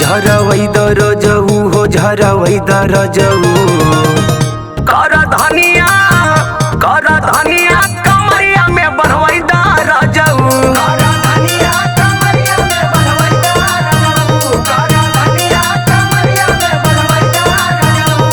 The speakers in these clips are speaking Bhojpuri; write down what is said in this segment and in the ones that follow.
झरवै दर जऊ हो झरवै दर जऊ कर धनिया कमरिया में बढ़वै दर जऊ कर धनिया कमरिया में बढ़वै दर जऊ कर धनिया कमरिया में बढ़वै दर जऊ।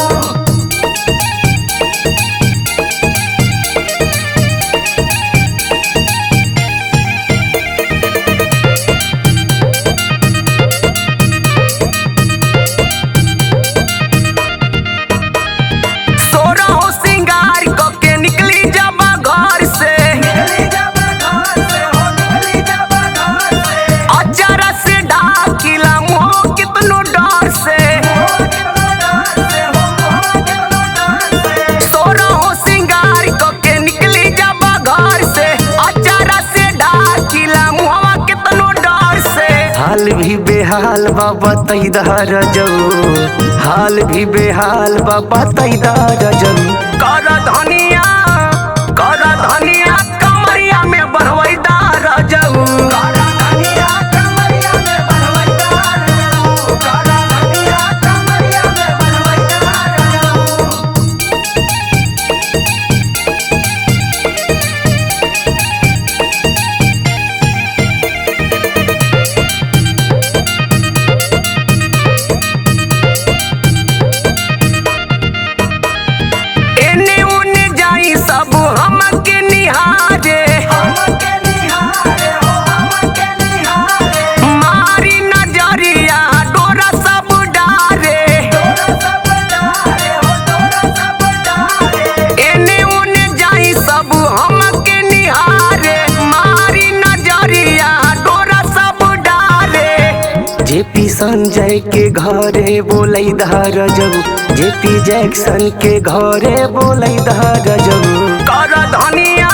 हाल भी बेहाल बाबा तैदार जऊ हाल भी बेहाल बाबा तैदार जऊ कर धनिया कमरिया में बढ़वै दर जऊ कर धनिया कमरिया में बढ़वै दर जऊ कर धनिया कमरिया में बढ़वै दर जऊ। जेपी संजय के घरे बोलै दर जऊ जेपी जैक्सन के घरे बोलै दर जऊ कर धनिया